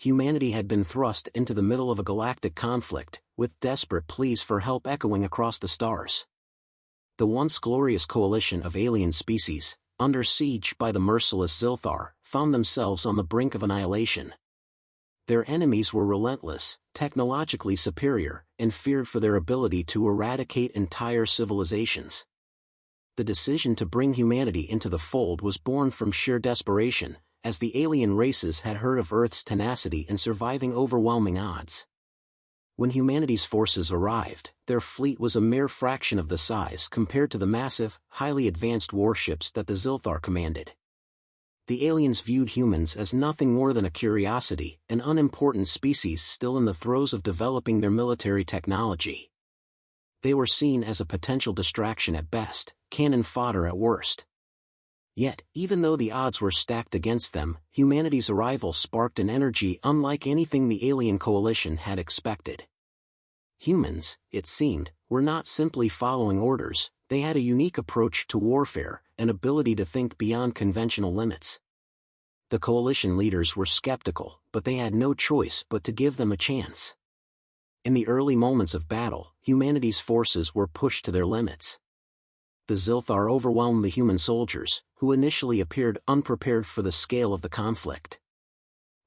humanity had been thrust into the middle of a galactic conflict, with desperate pleas for help echoing across the stars. The once glorious coalition of alien species, under siege by the merciless Zilthar, found themselves on the brink of annihilation. Their enemies were relentless, technologically superior, and feared for their ability to eradicate entire civilizations. The decision to bring humanity into the fold was born from sheer desperation, as the alien races had heard of Earth's tenacity in surviving overwhelming odds. When humanity's forces arrived, their fleet was a mere fraction of the size compared to the massive, highly advanced warships that the Zilthar commanded. The aliens viewed humans as nothing more than a curiosity, an unimportant species still in the throes of developing their military technology. They were seen as a potential distraction at best, cannon fodder at worst. Yet, even though the odds were stacked against them, humanity's arrival sparked an energy unlike anything the alien coalition had expected. Humans, it seemed, were not simply following orders, they had a unique approach to warfare, an ability to think beyond conventional limits. The coalition leaders were skeptical, but they had no choice but to give them a chance. In the early moments of battle, humanity's forces were pushed to their limits. The Zilthar overwhelmed the human soldiers, who initially appeared unprepared for the scale of the conflict.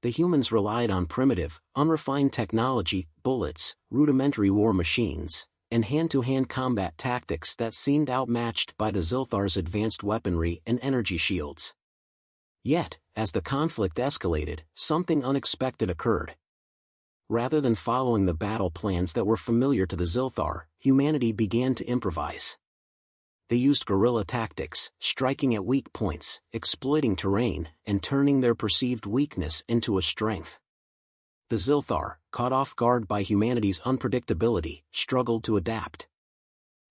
The humans relied on primitive, unrefined technology, bullets, rudimentary war machines, and hand-to-hand combat tactics that seemed outmatched by the Zilthar's advanced weaponry and energy shields. Yet, as the conflict escalated, something unexpected occurred. Rather than following the battle plans that were familiar to the Zilthar, humanity began to improvise. They used guerrilla tactics, striking at weak points, exploiting terrain, and turning their perceived weakness into a strength. The Zilthar, caught off guard by humanity's unpredictability, struggled to adapt.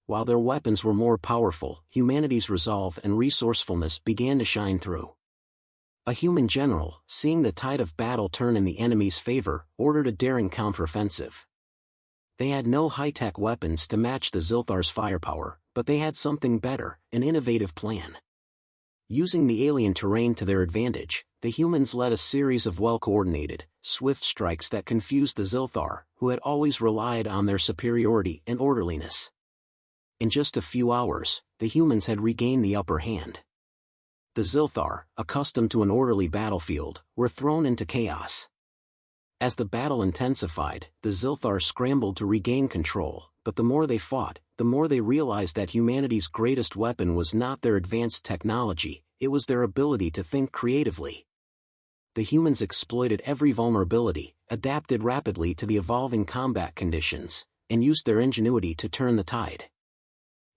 While their weapons were more powerful, humanity's resolve and resourcefulness began to shine through. A human general, seeing the tide of battle turn in the enemy's favor, ordered a daring counteroffensive. They had no high-tech weapons to match the Zilthar's firepower, but they had something better, an innovative plan. Using the alien terrain to their advantage, the humans led a series of well-coordinated, swift strikes that confused the Zilthar, who had always relied on their superiority and orderliness. In just a few hours, the humans had regained the upper hand. The Zilthar, accustomed to an orderly battlefield, were thrown into chaos. As the battle intensified, the Zilthar scrambled to regain control, but the more they fought, the more they realized that humanity's greatest weapon was not their advanced technology, it was their ability to think creatively. The humans exploited every vulnerability, adapted rapidly to the evolving combat conditions, and used their ingenuity to turn the tide.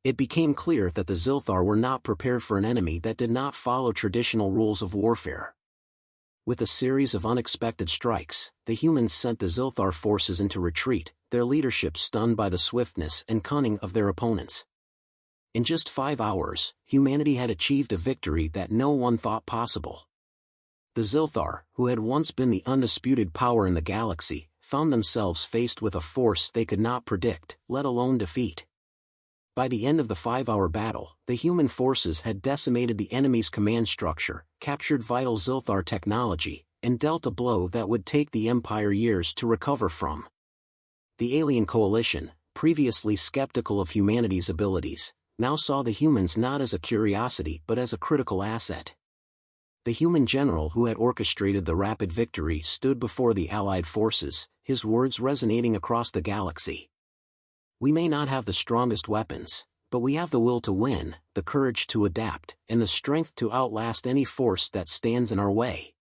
It became clear that the Zilthar were not prepared for an enemy that did not follow traditional rules of warfare. With a series of unexpected strikes, the humans sent the Zilthar forces into retreat, their leadership stunned by the swiftness and cunning of their opponents. In just 5 hours, humanity had achieved a victory that no one thought possible. The Zilthar, who had once been the undisputed power in the galaxy, found themselves faced with a force they could not predict, let alone defeat. By the end of the 5-hour battle, the human forces had decimated the enemy's command structure, captured vital Zilthar technology, and dealt a blow that would take the Empire years to recover from. The alien coalition, previously skeptical of humanity's abilities, now saw the humans not as a curiosity but as a critical asset. The human general who had orchestrated the rapid victory stood before the Allied forces, his words resonating across the galaxy. "We may not have the strongest weapons, but we have the will to win, the courage to adapt, and the strength to outlast any force that stands in our way."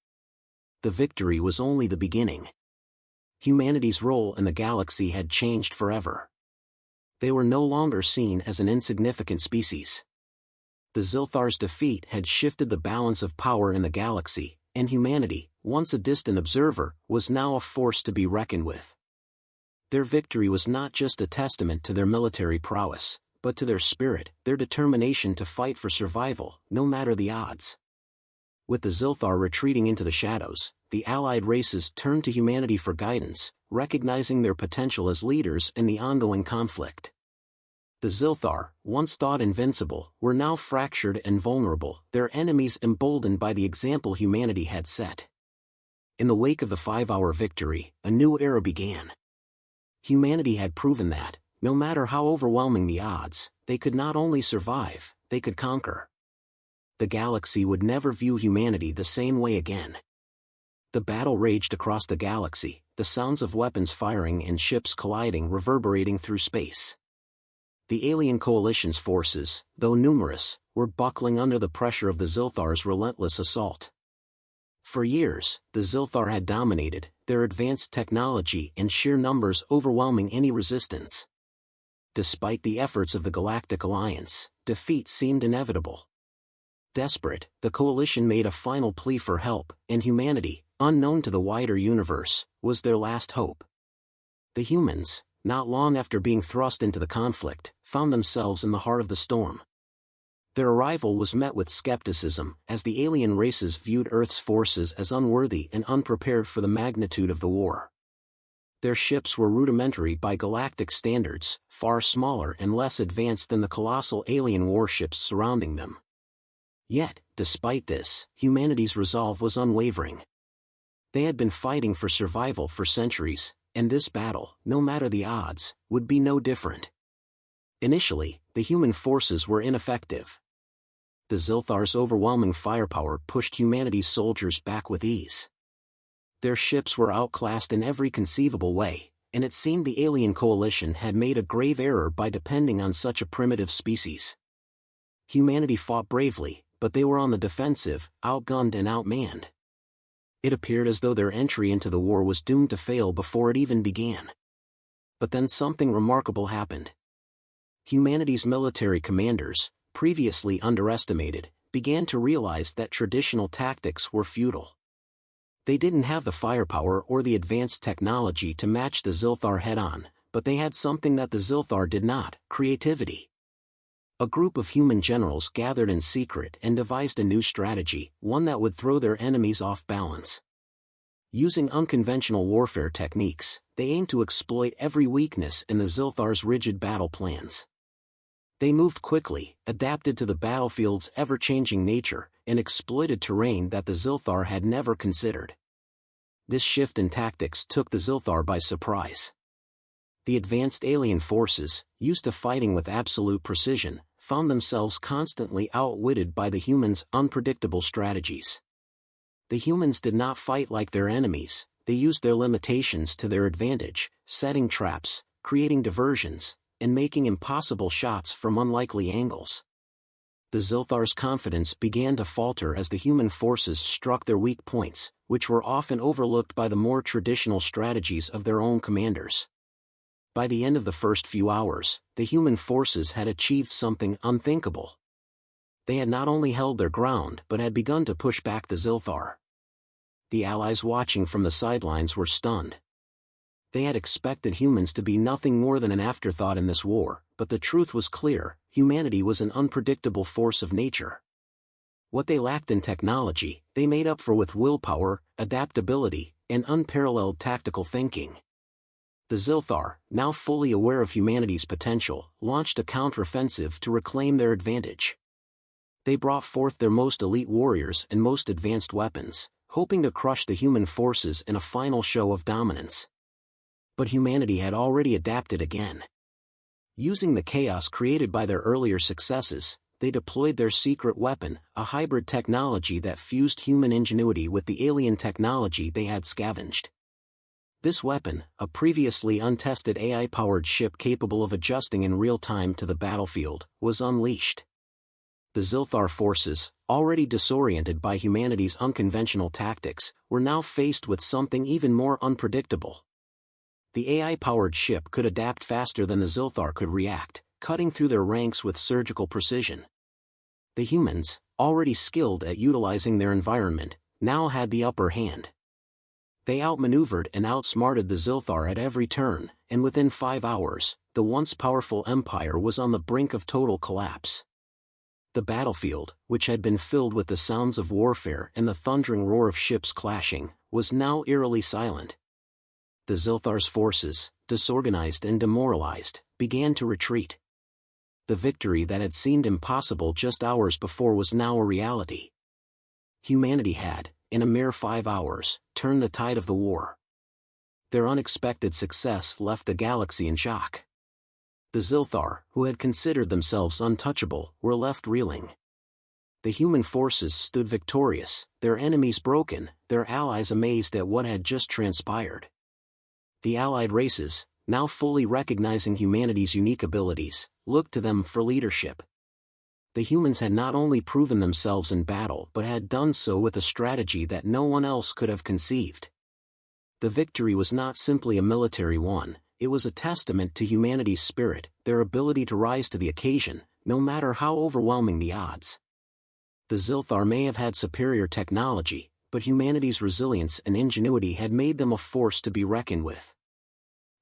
The victory was only the beginning. Humanity's role in the galaxy had changed forever. They were no longer seen as an insignificant species. The Zilthar's defeat had shifted the balance of power in the galaxy, and humanity, once a distant observer, was now a force to be reckoned with. Their victory was not just a testament to their military prowess, but to their spirit, their determination to fight for survival, no matter the odds. With the Zilthar retreating into the shadows, the Allied races turned to humanity for guidance, recognizing their potential as leaders in the ongoing conflict. The Zilthar, once thought invincible, were now fractured and vulnerable, their enemies emboldened by the example humanity had set. In the wake of the 5-hour victory, a new era began. Humanity had proven that, no matter how overwhelming the odds, they could not only survive, they could conquer. The galaxy would never view humanity the same way again. The battle raged across the galaxy, the sounds of weapons firing and ships colliding reverberating through space. The alien coalition's forces, though numerous, were buckling under the pressure of the Zilthar's relentless assault. For years, the Zilthar had dominated, their advanced technology and sheer numbers overwhelming any resistance. Despite the efforts of the Galactic Alliance, defeat seemed inevitable. Desperate, the coalition made a final plea for help, and humanity, unknown to the wider universe, was their last hope. The humans, not long after being thrust into the conflict, found themselves in the heart of the storm. Their arrival was met with skepticism, as the alien races viewed Earth's forces as unworthy and unprepared for the magnitude of the war. Their ships were rudimentary by galactic standards, far smaller and less advanced than the colossal alien warships surrounding them. Yet, despite this, humanity's resolve was unwavering. They had been fighting for survival for centuries, and this battle, no matter the odds, would be no different. Initially, the human forces were ineffective. The Zilthar's overwhelming firepower pushed humanity's soldiers back with ease. Their ships were outclassed in every conceivable way, and it seemed the alien coalition had made a grave error by depending on such a primitive species. Humanity fought bravely, but they were on the defensive, outgunned and outmanned. It appeared as though their entry into the war was doomed to fail before it even began. But then something remarkable happened. Humanity's military commanders, previously underestimated, began to realize that traditional tactics were futile. They didn't have the firepower or the advanced technology to match the Zilthar head-on, but they had something that the Zilthar did not: creativity. A group of human generals gathered in secret and devised a new strategy, one that would throw their enemies off balance. Using unconventional warfare techniques, they aimed to exploit every weakness in the Zilthar's rigid battle plans. They moved quickly, adapted to the battlefield's ever-changing nature, and exploited terrain that the Zilthar had never considered. This shift in tactics took the Zilthar by surprise. The advanced alien forces, used to fighting with absolute precision, found themselves constantly outwitted by the humans' unpredictable strategies. The humans did not fight like their enemies, they used their limitations to their advantage, setting traps, creating diversions, and making impossible shots from unlikely angles. The Zilthar's confidence began to falter as the human forces struck their weak points, which were often overlooked by the more traditional strategies of their own commanders. By the end of the first few hours, the human forces had achieved something unthinkable. They had not only held their ground but had begun to push back the Zilthar. The allies watching from the sidelines were stunned. They had expected humans to be nothing more than an afterthought in this war, but the truth was clear: humanity was an unpredictable force of nature. What they lacked in technology, they made up for with willpower, adaptability, and unparalleled tactical thinking. The Zilthar, now fully aware of humanity's potential, launched a counteroffensive to reclaim their advantage. They brought forth their most elite warriors and most advanced weapons, hoping to crush the human forces in a final show of dominance. But humanity had already adapted again. Using the chaos created by their earlier successes, they deployed their secret weapon, a hybrid technology that fused human ingenuity with the alien technology they had scavenged. This weapon, a previously untested AI-powered ship capable of adjusting in real time to the battlefield, was unleashed. The Zilthar forces, already disoriented by humanity's unconventional tactics, were now faced with something even more unpredictable. The AI-powered ship could adapt faster than the Zilthar could react, cutting through their ranks with surgical precision. The humans, already skilled at utilizing their environment, now had the upper hand. They outmaneuvered and outsmarted the Zilthar at every turn, and within 5 hours, the once powerful empire was on the brink of total collapse. The battlefield, which had been filled with the sounds of warfare and the thundering roar of ships clashing, was now eerily silent. The Zilthar's forces, disorganized and demoralized, began to retreat. The victory that had seemed impossible just hours before was now a reality. Humanity had, in a mere 5 hours, turned the tide of the war. Their unexpected success left the galaxy in shock. The Zilthar, who had considered themselves untouchable, were left reeling. The human forces stood victorious, their enemies broken, their allies amazed at what had just transpired. The allied races, now fully recognizing humanity's unique abilities, looked to them for leadership. The humans had not only proven themselves in battle but had done so with a strategy that no one else could have conceived. The victory was not simply a military one, it was a testament to humanity's spirit, their ability to rise to the occasion, no matter how overwhelming the odds. The Zilthar may have had superior technology, but humanity's resilience and ingenuity had made them a force to be reckoned with.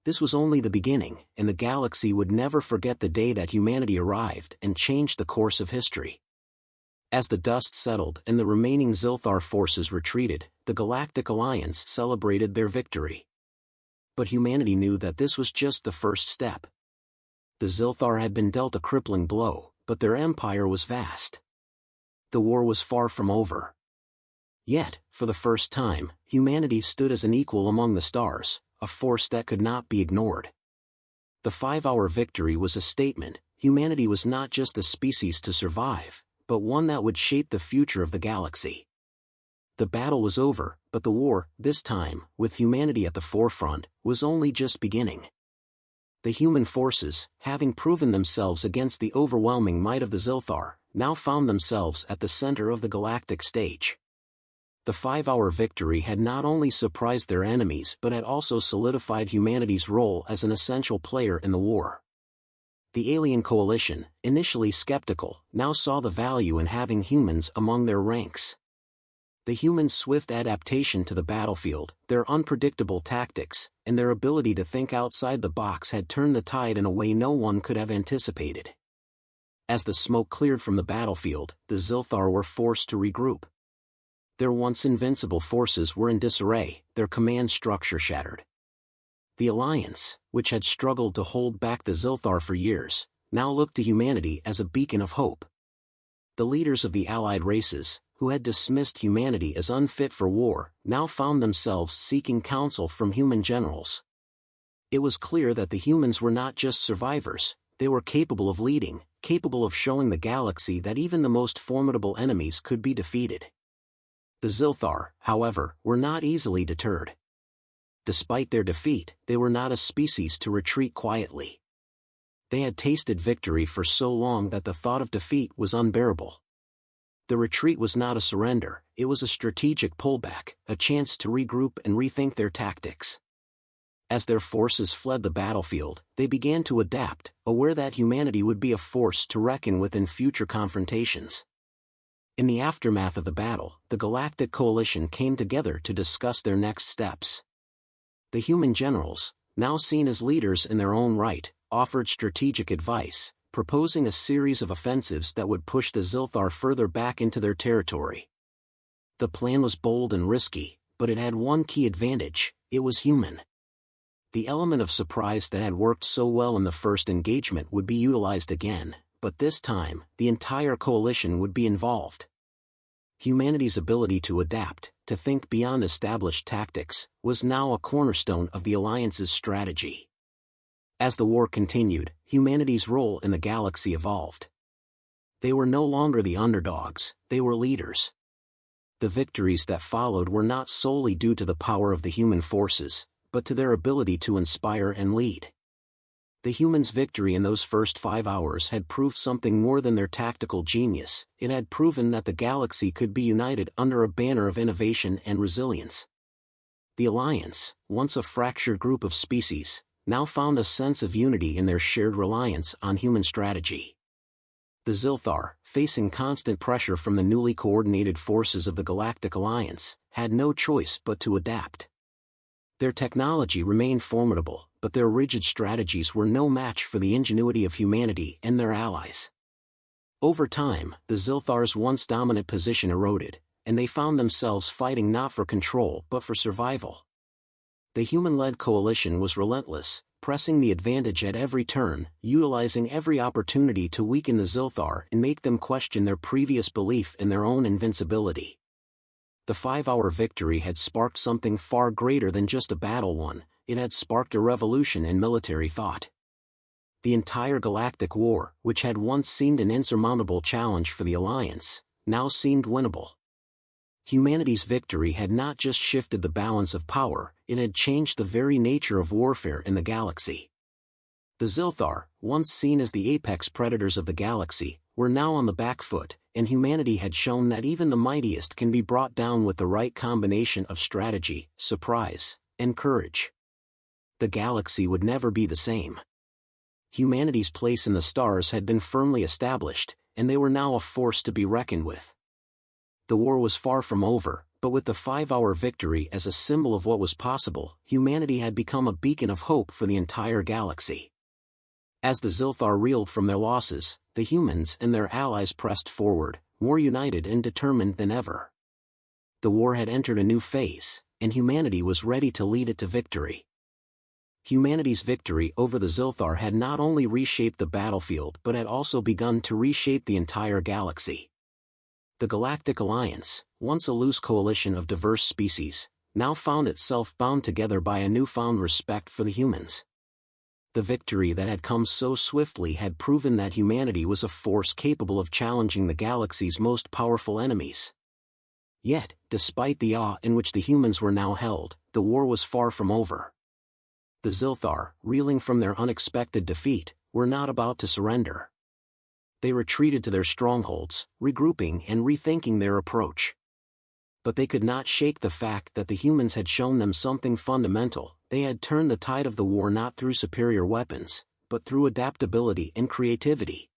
This was only the beginning, and the galaxy would never forget the day that humanity arrived and changed the course of history. As the dust settled and the remaining Zilthar forces retreated, the Galactic Alliance celebrated their victory. But humanity knew that this was just the first step. The Zilthar had been dealt a crippling blow, but their empire was vast. The war was far from over. Yet, for the first time, humanity stood as an equal among the stars, a force that could not be ignored. The 5-hour victory was a statement: humanity was not just a species to survive, but one that would shape the future of the galaxy. The battle was over, but the war, this time, with humanity at the forefront, was only just beginning. The human forces, having proven themselves against the overwhelming might of the Zilthar, now found themselves at the center of the galactic stage. The 5-hour victory had not only surprised their enemies but had also solidified humanity's role as an essential player in the war. The alien coalition, initially skeptical, now saw the value in having humans among their ranks. The humans' swift adaptation to the battlefield, their unpredictable tactics, and their ability to think outside the box had turned the tide in a way no one could have anticipated. As the smoke cleared from the battlefield, the Zilthar were forced to regroup. Their once invincible forces were in disarray, their command structure shattered. The Alliance, which had struggled to hold back the Zilthar for years, now looked to humanity as a beacon of hope. The leaders of the allied races, who had dismissed humanity as unfit for war, now found themselves seeking counsel from human generals. It was clear that the humans were not just survivors, they were capable of leading, capable of showing the galaxy that even the most formidable enemies could be defeated. The Zilthar, however, were not easily deterred. Despite their defeat, they were not a species to retreat quietly. They had tasted victory for so long that the thought of defeat was unbearable. The retreat was not a surrender, it was a strategic pullback, a chance to regroup and rethink their tactics. As their forces fled the battlefield, they began to adapt, aware that humanity would be a force to reckon with in future confrontations. In the aftermath of the battle, the Galactic Coalition came together to discuss their next steps. The human generals, now seen as leaders in their own right, offered strategic advice, proposing a series of offensives that would push the Zilthar further back into their territory. The plan was bold and risky, but it had one key advantage: it was human. The element of surprise that had worked so well in the first engagement would be utilized again, but this time, the entire coalition would be involved. Humanity's ability to adapt, to think beyond established tactics, was now a cornerstone of the Alliance's strategy. As the war continued, humanity's role in the galaxy evolved. They were no longer the underdogs, they were leaders. The victories that followed were not solely due to the power of the human forces, but to their ability to inspire and lead. The humans' victory in those first 5 hours had proved something more than their tactical genius. It had proven that the galaxy could be united under a banner of innovation and resilience. The Alliance, once a fractured group of species, now found a sense of unity in their shared reliance on human strategy. The Zilthar, facing constant pressure from the newly coordinated forces of the Galactic Alliance, had no choice but to adapt. Their technology remained formidable, but their rigid strategies were no match for the ingenuity of humanity and their allies. Over time, the Zilthar's once dominant position eroded, and they found themselves fighting not for control but for survival. The human-led coalition was relentless, pressing the advantage at every turn, utilizing every opportunity to weaken the Zilthar and make them question their previous belief in their own invincibility. the 5-hour victory had sparked something far greater than just a battle won. It had sparked a revolution in military thought. The entire galactic war, which had once seemed an insurmountable challenge for the Alliance, now seemed winnable. Humanity's victory had not just shifted the balance of power, it had changed the very nature of warfare in the galaxy. The Zilthar, once seen as the apex predators of the galaxy, were now on the back foot, and humanity had shown that even the mightiest can be brought down with the right combination of strategy, surprise, and courage. The galaxy would never be the same. Humanity's place in the stars had been firmly established, and they were now a force to be reckoned with. The war was far from over, but with the 5-hour victory as a symbol of what was possible, humanity had become a beacon of hope for the entire galaxy. As the Zilthar reeled from their losses, the humans and their allies pressed forward, more united and determined than ever. The war had entered a new phase, and humanity was ready to lead it to victory. Humanity's victory over the Zilthar had not only reshaped the battlefield but had also begun to reshape the entire galaxy. The Galactic Alliance, once a loose coalition of diverse species, now found itself bound together by a newfound respect for the humans. The victory that had come so swiftly had proven that humanity was a force capable of challenging the galaxy's most powerful enemies. Yet, despite the awe in which the humans were now held, the war was far from over. The Zilthar, reeling from their unexpected defeat, were not about to surrender. They retreated to their strongholds, regrouping and rethinking their approach. But they could not shake the fact that the humans had shown them something fundamental. They had turned the tide of the war not through superior weapons, but through adaptability and creativity.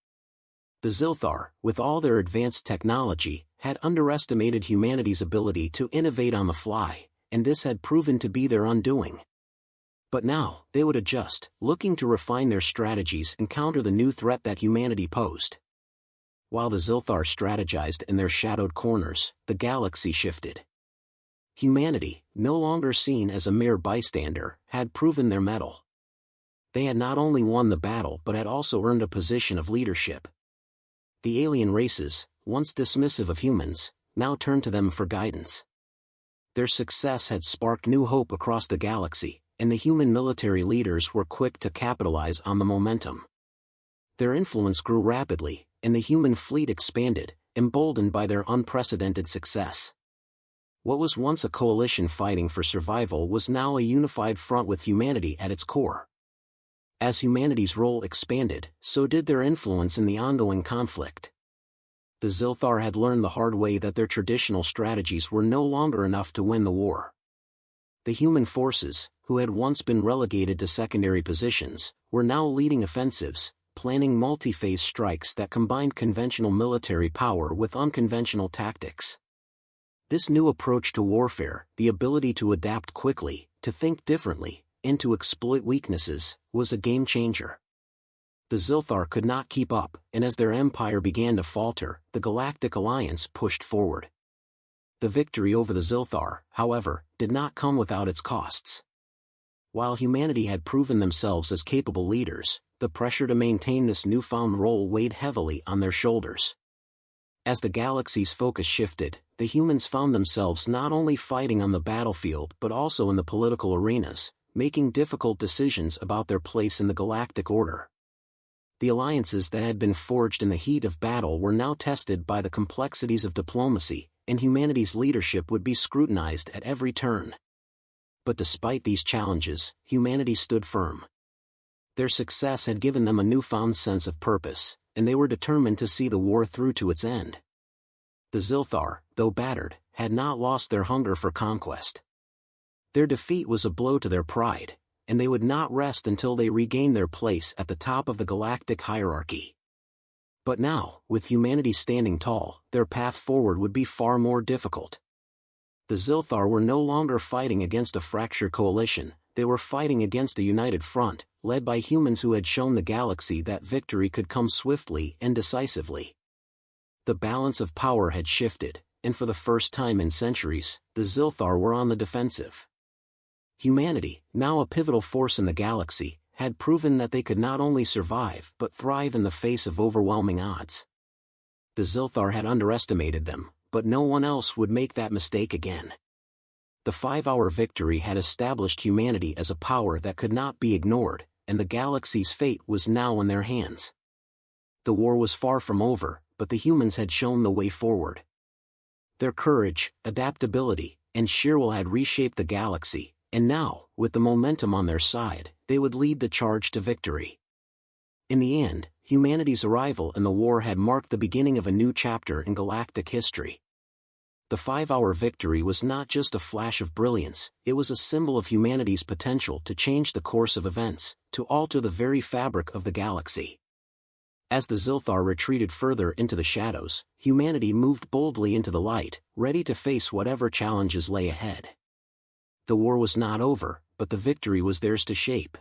The Zilthar, with all their advanced technology, had underestimated humanity's ability to innovate on the fly, and this had proven to be their undoing. But now, they would adjust, looking to refine their strategies and counter the new threat that humanity posed. While the Zilthar strategized in their shadowed corners, the galaxy shifted. Humanity, no longer seen as a mere bystander, had proven their mettle. They had not only won the battle but had also earned a position of leadership. The alien races, once dismissive of humans, now turned to them for guidance. Their success had sparked new hope across the galaxy, and the human military leaders were quick to capitalize on the momentum. Their influence grew rapidly, and the human fleet expanded, emboldened by their unprecedented success. What was once a coalition fighting for survival was now a unified front with humanity at its core. As humanity's role expanded, so did their influence in the ongoing conflict. The Zilthar had learned the hard way that their traditional strategies were no longer enough to win the war. The human forces, who had once been relegated to secondary positions, were now leading offensives, planning multi-phase strikes that combined conventional military power with unconventional tactics. This new approach to warfare, the ability to adapt quickly, to think differently, and to exploit weaknesses, was a game-changer. The Zilthar could not keep up, and as their empire began to falter, the Galactic Alliance pushed forward. The victory over the Zilthar, however, did not come without its costs. While humanity had proven themselves as capable leaders, the pressure to maintain this newfound role weighed heavily on their shoulders. As the galaxy's focus shifted, the humans found themselves not only fighting on the battlefield but also in the political arenas, making difficult decisions about their place in the galactic order. The alliances that had been forged in the heat of battle were now tested by the complexities of diplomacy, and humanity's leadership would be scrutinized at every turn. But despite these challenges, humanity stood firm. Their success had given them a newfound sense of purpose, and they were determined to see the war through to its end. The Zilthar, though battered, had not lost their hunger for conquest. Their defeat was a blow to their pride, and they would not rest until they regained their place at the top of the galactic hierarchy. But now, with humanity standing tall, their path forward would be far more difficult. The Zilthar were no longer fighting against a fractured coalition, they were fighting against a united front, led by humans who had shown the galaxy that victory could come swiftly and decisively. The balance of power had shifted, and for the first time in centuries, the Zilthar were on the defensive. Humanity, now a pivotal force in the galaxy, had proven that they could not only survive but thrive in the face of overwhelming odds. The Zilthar had underestimated them, but no one else would make that mistake again. The 5-hour victory had established humanity as a power that could not be ignored, and the galaxy's fate was now in their hands. The war was far from over, but the humans had shown the way forward. Their courage, adaptability, and sheer will had reshaped the galaxy, and now, with the momentum on their side, they would lead the charge to victory. In the end, humanity's arrival in the war had marked the beginning of a new chapter in galactic history. The 5-hour victory was not just a flash of brilliance, it was a symbol of humanity's potential to change the course of events, to alter the very fabric of the galaxy. As the Zilthar retreated further into the shadows, humanity moved boldly into the light, ready to face whatever challenges lay ahead. The war was not over, but the victory was theirs to shape.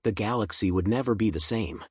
The galaxy would never be the same.